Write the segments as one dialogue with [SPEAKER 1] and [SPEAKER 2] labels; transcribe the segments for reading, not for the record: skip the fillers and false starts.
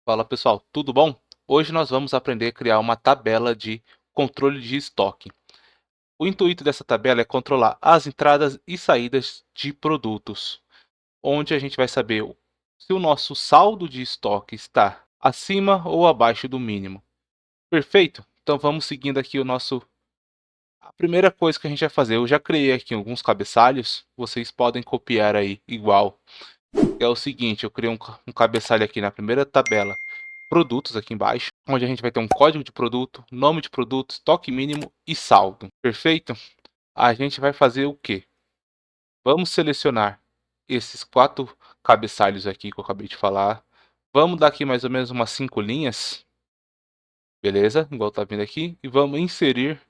[SPEAKER 1] Fala pessoal, tudo bom? Hoje nós vamos aprender a criar uma tabela de controle de estoque. O intuito dessa tabela é controlar as entradas e saídas de produtos, onde a gente vai saber se o nosso saldo de estoque está acima ou abaixo do mínimo. Perfeito? Então vamos seguindo aqui A primeira coisa que a gente vai fazer, eu já criei aqui alguns cabeçalhos, vocês podem copiar aí igual. É o seguinte, eu criei um cabeçalho aqui na primeira tabela produtos aqui embaixo, onde a gente vai ter um código de produto, nome de produto, estoque mínimo e saldo. Perfeito? A gente vai fazer o quê? Vamos selecionar esses 4 cabeçalhos aqui que eu acabei de falar. Vamos dar aqui mais ou menos umas 5 linhas, beleza? Igual tá vendo aqui. E vamos inserir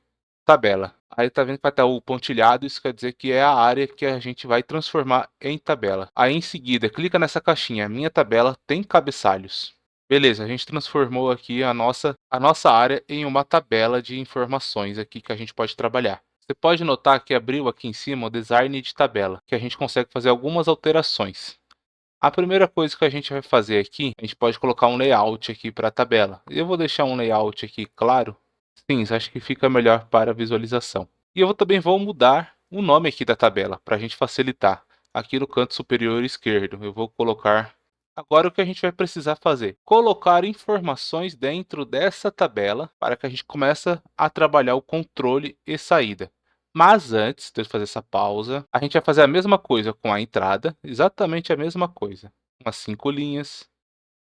[SPEAKER 1] tabela. Aí tá vendo que vai estar o pontilhado, isso quer dizer que é a área que a gente vai transformar em tabela. Aí em seguida, clica nessa caixinha, minha tabela tem cabeçalhos. Beleza, a gente transformou aqui a nossa área em uma tabela de informações aqui que a gente pode trabalhar. Você pode notar que abriu aqui em cima o design de tabela, que a gente consegue fazer algumas alterações. A primeira coisa que a gente vai fazer aqui, a gente pode colocar um layout aqui para a tabela. Eu vou deixar um layout aqui claro. Sim, acho que fica melhor para a visualização. E eu também vou mudar o nome aqui da tabela, para a gente facilitar. Aqui no canto superior esquerdo, eu vou colocar... Agora o que a gente vai precisar fazer? Colocar informações dentro dessa tabela para que a gente comece a trabalhar o controle e saída. Mas antes de eu fazer essa pausa, a gente vai fazer a mesma coisa com a entrada, exatamente a mesma coisa. Umas 5 linhas.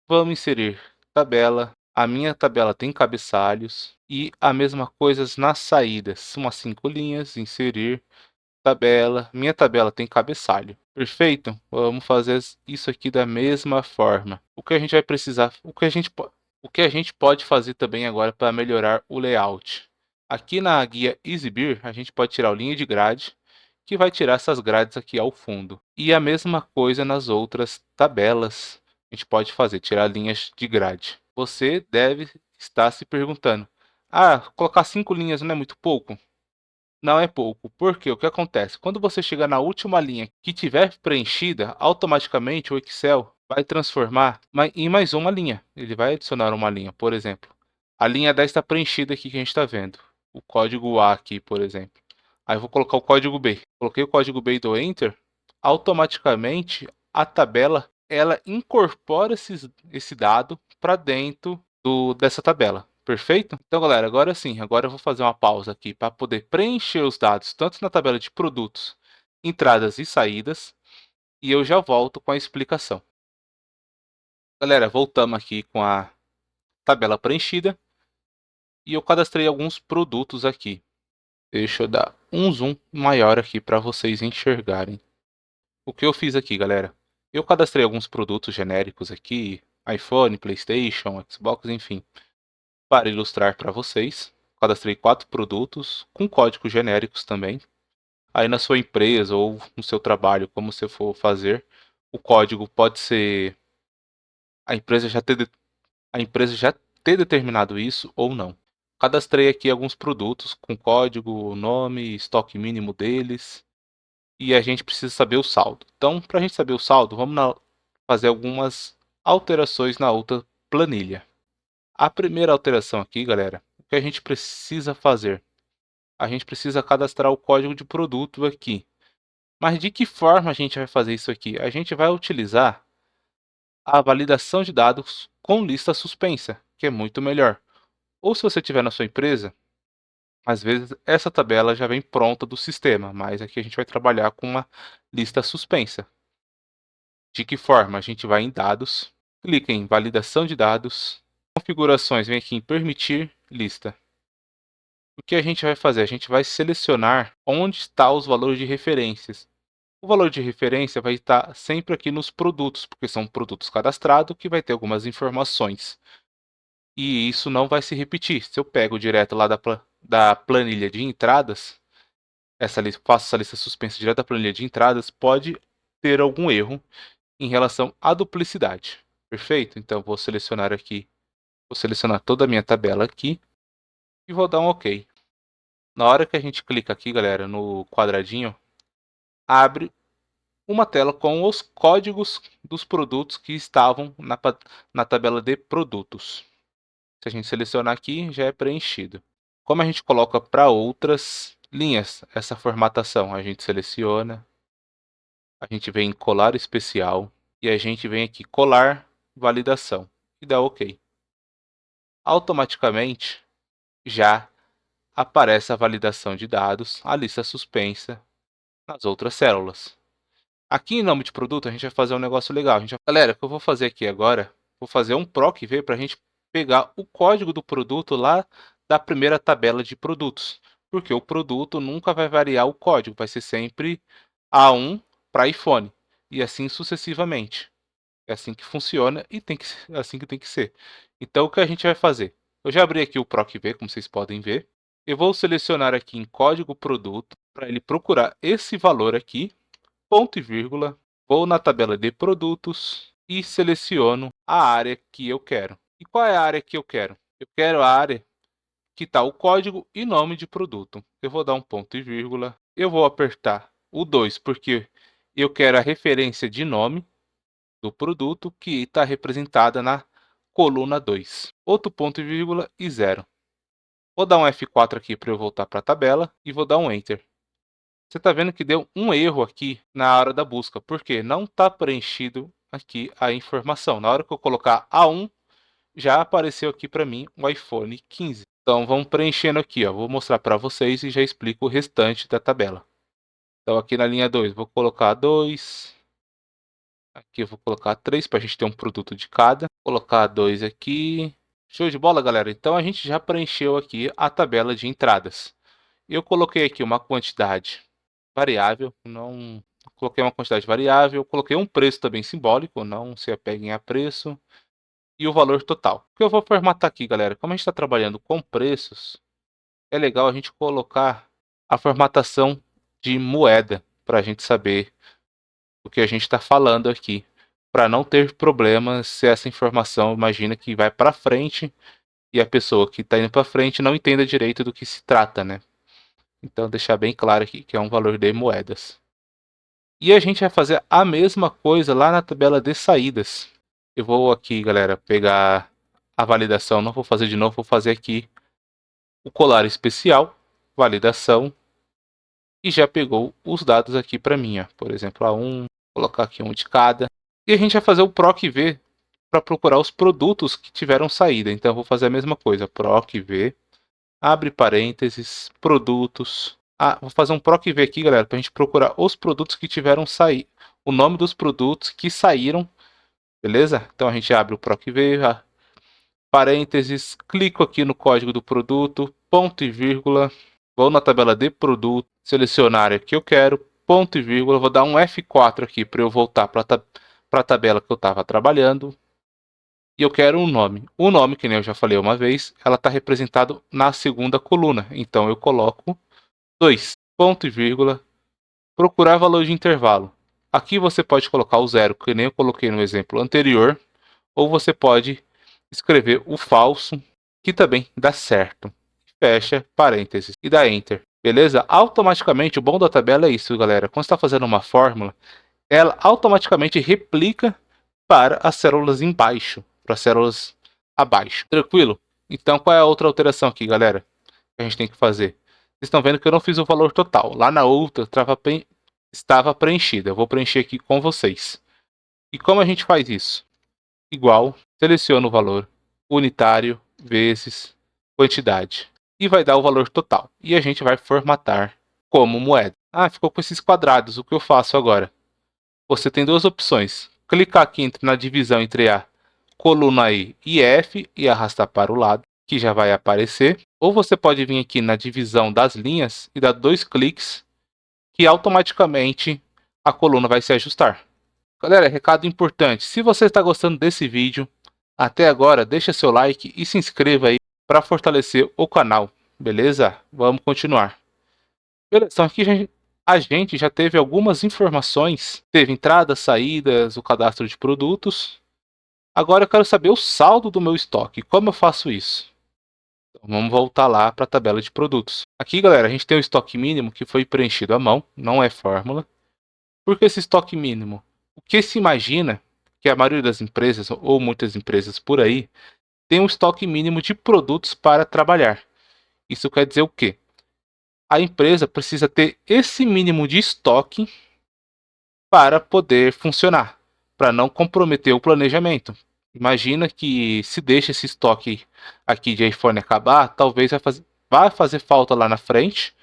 [SPEAKER 1] Vamos inserir tabela. A minha tabela tem cabeçalhos. E a mesma coisa nas saídas. Umas 5 linhas, inserir tabela. Minha tabela tem cabeçalho. Perfeito? Vamos fazer isso aqui da mesma forma. O que a gente vai precisar, o que a gente pode fazer também agora para melhorar o layout. Aqui na guia exibir, a gente pode tirar o linha de grade, que vai tirar essas grades aqui ao fundo. E a mesma coisa nas outras tabelas. A gente pode fazer, tirar linhas de grade. Você deve estar se perguntando: ah, colocar 5 linhas não é muito pouco? Não é pouco, porque o que acontece? Quando você chegar na última linha que tiver preenchida, automaticamente o Excel vai transformar em mais uma linha. Ele vai adicionar uma linha, por exemplo. A linha 10 está preenchida aqui que a gente está vendo. O código A aqui, por exemplo. Aí eu vou colocar o código B. Coloquei o código B e dou Enter. Automaticamente a tabela ela incorpora esse dado para dentro dessa tabela. Perfeito? Então, galera, agora sim, agora eu vou fazer uma pausa aqui para poder preencher os dados tanto na tabela de produtos, entradas e saídas, e eu já volto com a explicação. Galera, voltamos aqui com a tabela preenchida e eu cadastrei alguns produtos aqui. Deixa eu dar um zoom maior aqui para vocês enxergarem. O que eu fiz aqui, galera? Eu cadastrei alguns produtos genéricos aqui, iPhone, PlayStation, Xbox, enfim, para ilustrar para vocês. Cadastrei 4 produtos com códigos genéricos também. Aí na sua empresa ou no seu trabalho, como você for fazer, o código pode ser a empresa já ter, a empresa já ter determinado isso ou não. Cadastrei aqui alguns produtos com código, nome, estoque mínimo deles e a gente precisa saber o saldo. Então, para a gente saber o saldo, fazer algumas alterações na outra planilha. A primeira alteração aqui, galera, o que a gente precisa fazer? A gente precisa cadastrar o código de produto aqui. Mas de que forma a gente vai fazer isso aqui? A gente vai utilizar a validação de dados com lista suspensa, que é muito melhor. Ou se você tiver na sua empresa, às vezes essa tabela já vem pronta do sistema, mas aqui a gente vai trabalhar com uma lista suspensa. De que forma? A gente vai em dados, clica em validação de dados, configurações, vem aqui em permitir lista. O que a gente vai fazer? A gente vai selecionar onde estão os valores de referências. O valor de referência vai estar sempre aqui nos produtos, porque são produtos cadastrados que vai ter algumas informações. E isso não vai se repetir. Se eu pego direto lá da planilha de entradas, faço essa lista suspensa direto da planilha de entradas, pode ter algum erro em relação à duplicidade. Perfeito? Então vou selecionar aqui, vou selecionar toda a minha tabela aqui e vou dar um OK. Na hora que a gente clica aqui, galera, no quadradinho, abre uma tela com os códigos dos produtos que estavam na tabela de produtos. Se a gente selecionar aqui, já é preenchido. Como a gente coloca para outras linhas essa formatação? A gente seleciona, a gente vem em colar especial e a gente vem aqui colar validação e dá OK. Automaticamente já aparece a validação de dados, a lista suspensa nas outras células. Aqui em nome de produto, a gente vai fazer um negócio legal. Galera, o que eu vou fazer aqui agora, vou fazer um PROC V para a gente pegar o código do produto lá da primeira tabela de produtos. Porque o produto nunca vai variar o código, vai ser sempre A1 para iPhone. E assim sucessivamente. É assim que funciona e é assim que tem que ser. Então o que a gente vai fazer? Eu já abri aqui o PROC V, como vocês podem ver. Eu vou selecionar aqui em código produto para ele procurar esse valor aqui, ponto e vírgula. Vou na tabela de produtos e seleciono a área que eu quero. E qual é a área que eu quero? Eu quero a área que está o código e nome de produto. Eu vou dar um ponto e vírgula. Eu vou apertar o 2 porque eu quero a referência de nome do produto que está representada na coluna 2. Outro ponto e vírgula e 0. Vou dar um F4 aqui para eu voltar para a tabela e vou dar um Enter. Você está vendo que deu um erro aqui na hora da busca, porque não está preenchido aqui a informação. Na hora que eu colocar A1, já apareceu aqui para mim o iPhone 15. Então vamos preenchendo aqui, ó. Vou mostrar para vocês e já explico o restante da tabela. Então aqui na linha 2, vou colocar 2. Aqui eu vou colocar 3 para a gente ter um produto de cada. Vou colocar 2 aqui. Show de bola, galera. Então a gente já preencheu aqui a tabela de entradas. Eu coloquei aqui uma quantidade variável, não coloquei uma quantidade variável, coloquei um preço também simbólico, não se apeguem a preço, e o valor total. O que eu vou formatar aqui, galera, como a gente está trabalhando com preços, é legal a gente colocar a formatação de moeda, para a gente saber o que a gente está falando aqui, para não ter problemas se essa informação, imagina que vai para frente, e a pessoa que está indo para frente não entenda direito do que se trata, né? Então, deixar bem claro aqui que é um valor de moedas. E a gente vai fazer a mesma coisa lá na tabela de saídas. Eu vou aqui, galera, pegar a validação. Não vou fazer de novo, vou fazer aqui o colar especial, validação. E já pegou os dados aqui para mim, ó. Por exemplo, A1, vou colocar aqui um de cada. E a gente vai fazer o PROC V para procurar os produtos que tiveram saída. Então, eu vou fazer a mesma coisa, PROC V, abre parênteses, produtos. Vou fazer um PROC V aqui, galera, para a gente procurar os produtos que tiveram saído. O nome dos produtos que saíram, beleza? Então a gente abre o PROC V, parênteses, clico aqui no código do produto, ponto e vírgula, vou na tabela de produto, selecionar a área que eu quero, ponto e vírgula, vou dar um F4 aqui para eu voltar para a tabela que eu estava trabalhando. E eu quero um nome. O nome, que nem eu já falei uma vez, ela está representado na segunda coluna. Então eu coloco 2, ponto e vírgula, procurar valor de intervalo. Aqui você pode colocar o 0, que nem eu coloquei no exemplo anterior, ou você pode escrever o falso, que também dá certo. Fecha parênteses e dá Enter. Beleza? Automaticamente, o bom da tabela é isso, galera. Quando você está fazendo uma fórmula, ela automaticamente replica para as células embaixo, para as células abaixo. Tranquilo? Então, qual é a outra alteração aqui, galera, que a gente tem que fazer? Vocês estão vendo que eu não fiz o valor total. Lá na outra estava preenchida. Eu vou preencher aqui com vocês. E como a gente faz isso? Igual, seleciona o valor unitário vezes quantidade. E vai dar o valor total. E a gente vai formatar como moeda. Ficou com esses quadrados. O que eu faço agora? Você tem duas opções. Clicar aqui na divisão entre a coluna E e F e arrastar para o lado, que já vai aparecer. Ou você pode vir aqui na divisão das linhas e dar 2 cliques, que automaticamente a coluna vai se ajustar. Galera, recado importante. Se você está gostando desse vídeo, até agora, deixa seu like e se inscreva aí para fortalecer o canal. Beleza? Vamos continuar. Beleza, então aqui a gente já teve algumas informações. Teve entradas, saídas, o cadastro de produtos. Agora eu quero saber o saldo do meu estoque. Como eu faço isso? Então, vamos voltar lá para a tabela de produtos. Aqui, galera, a gente tem o estoque mínimo que foi preenchido à mão, não é fórmula. Por que esse estoque mínimo? O que se imagina que a maioria das empresas, ou muitas empresas por aí, tem um estoque mínimo de produtos para trabalhar. Isso quer dizer o quê? A empresa precisa ter esse mínimo de estoque para poder funcionar, para não comprometer o planejamento. Imagina que se deixa esse estoque aqui de iPhone acabar, talvez vai fazer falta lá na frente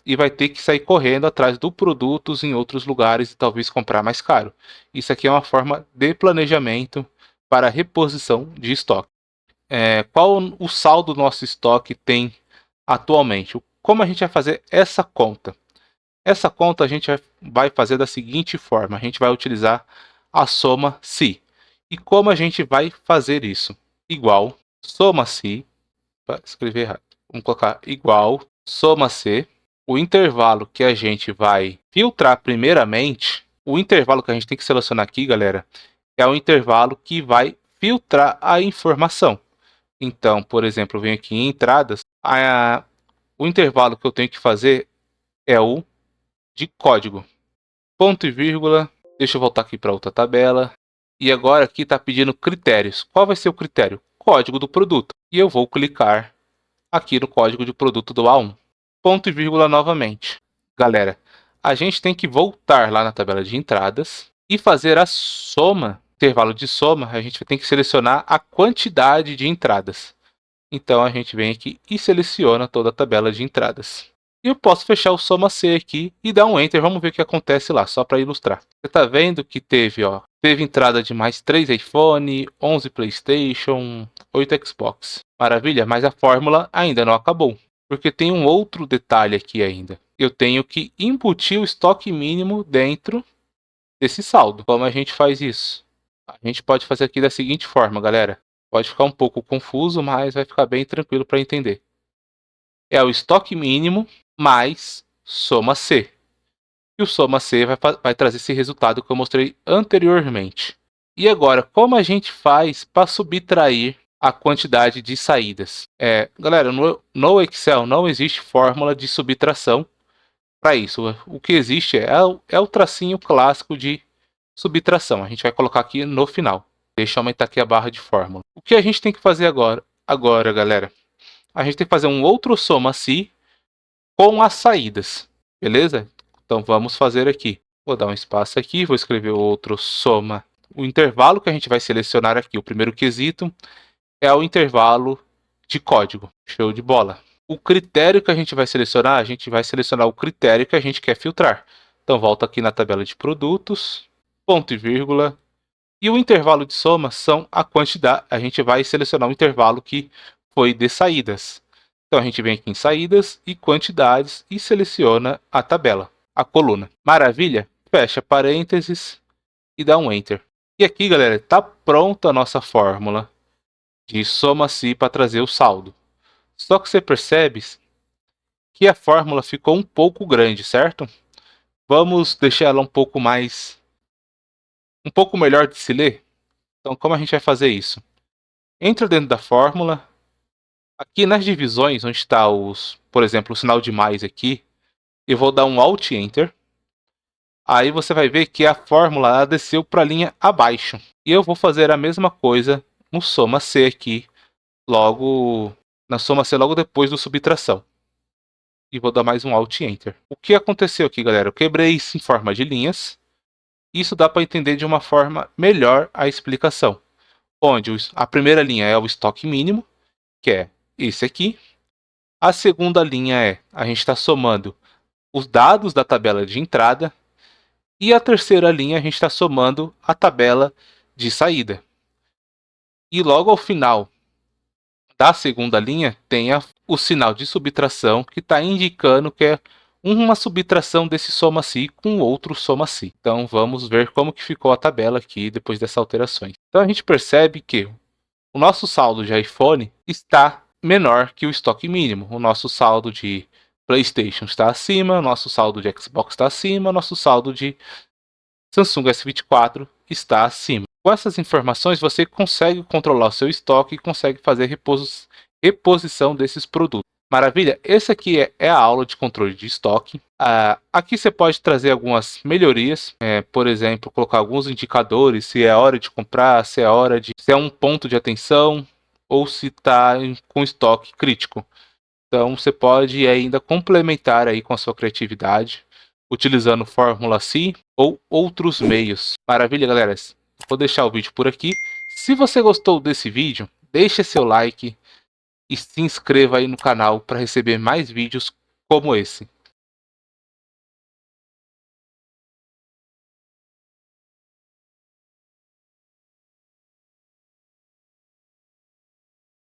[SPEAKER 1] e vai ter que sair correndo atrás do produtos em outros lugares e talvez comprar mais caro. Isso aqui é uma forma de planejamento para reposição de estoque. Qual o saldo do nosso estoque tem atualmente? Como a gente vai fazer essa conta? Essa conta a gente vai fazer da seguinte forma: a gente vai utilizar a soma se. E como a gente vai fazer isso? Igual soma se, para escrever errado, vamos colocar igual soma se. O intervalo que a gente vai filtrar primeiramente, o intervalo que a gente tem que selecionar aqui, galera, é o intervalo que vai filtrar a informação. Então, por exemplo, eu venho aqui em entradas, o intervalo que eu tenho que fazer é o de código. Ponto e vírgula. Deixa eu voltar aqui para outra tabela. E agora aqui está pedindo critérios. Qual vai ser o critério? Código do produto. E eu vou clicar aqui no código de produto do A1. Ponto e vírgula novamente. Galera, a gente tem que voltar lá na tabela de entradas e fazer a soma, intervalo de soma, a gente tem que selecionar a quantidade de entradas. Então a gente vem aqui e seleciona toda a tabela de entradas. E eu posso fechar o soma C aqui e dar um Enter. Vamos ver o que acontece lá, só para ilustrar. Você está vendo que teve entrada de mais 3 iPhone, 11 PlayStation, 8 Xbox. Maravilha, mas a fórmula ainda não acabou. Porque tem um outro detalhe aqui ainda. Eu tenho que embutir o estoque mínimo dentro desse saldo. Como a gente faz isso? A gente pode fazer aqui da seguinte forma, galera. Pode ficar um pouco confuso, mas vai ficar bem tranquilo para entender. É o estoque mínimo mais soma C. E o soma C vai trazer esse resultado que eu mostrei anteriormente. E agora, como a gente faz para subtrair a quantidade de saídas? Galera, no Excel não existe fórmula de subtração para isso. O que existe é o tracinho clássico de subtração. A gente vai colocar aqui no final. Deixa eu aumentar aqui a barra de fórmula. O que a gente tem que fazer agora? Agora, galera, a gente tem que fazer um outro soma-se com as saídas, beleza? Então vamos fazer aqui. Vou dar um espaço aqui, vou escrever outro soma. O intervalo que a gente vai selecionar aqui, o primeiro quesito, é o intervalo de código. Show de bola. O critério que a gente vai selecionar o critério que a gente quer filtrar. Então volta aqui na tabela de produtos, ponto e vírgula. E o intervalo de soma são a quantidade. A gente vai selecionar o intervalo que foi de saídas. Então a gente vem aqui em saídas e quantidades e seleciona a tabela, a coluna. Maravilha? Fecha parênteses e dá um Enter. E aqui, galera, está pronta a nossa fórmula de soma-se para trazer o saldo. Só que você percebe que a fórmula ficou um pouco grande, certo? Vamos deixar ela um pouco melhor de se ler? Então, como a gente vai fazer isso? Entra dentro da fórmula. Aqui nas divisões, onde está por exemplo, o sinal de mais aqui, eu vou dar um Alt Enter. Aí você vai ver que a fórmula desceu para a linha abaixo. E eu vou fazer a mesma coisa no soma C aqui, na soma C logo depois do subtração. E vou dar mais um Alt Enter. O que aconteceu aqui, galera? Eu quebrei isso em forma de linhas. Isso dá para entender de uma forma melhor a explicação. Onde a primeira linha é o estoque mínimo, que é esse aqui. A segunda linha a gente está somando os dados da tabela de entrada. E a terceira linha a gente está somando a tabela de saída. E logo ao final da segunda linha tem o sinal de subtração que está indicando que é uma subtração desse soma-se com outro soma-se. Então vamos ver como que ficou a tabela aqui depois dessas alterações. Então a gente percebe que o nosso saldo de iPhone está menor que o estoque mínimo. O nosso saldo de PlayStation está acima, o nosso saldo de Xbox está acima, o nosso saldo de Samsung S24 está acima. Com essas informações você consegue controlar o seu estoque e consegue fazer reposição desses produtos. Maravilha? Esse aqui é a aula de controle de estoque. Aqui você pode trazer algumas melhorias, por exemplo, colocar alguns indicadores, se é hora de comprar, se é um ponto de atenção ou se está com estoque crítico. Então você pode ainda complementar aí com a sua criatividade, utilizando fórmula C ou outros meios. Maravilha, galera? Vou deixar o vídeo por aqui. Se você gostou desse vídeo, deixe seu like e se inscreva aí no canal para receber mais vídeos como esse.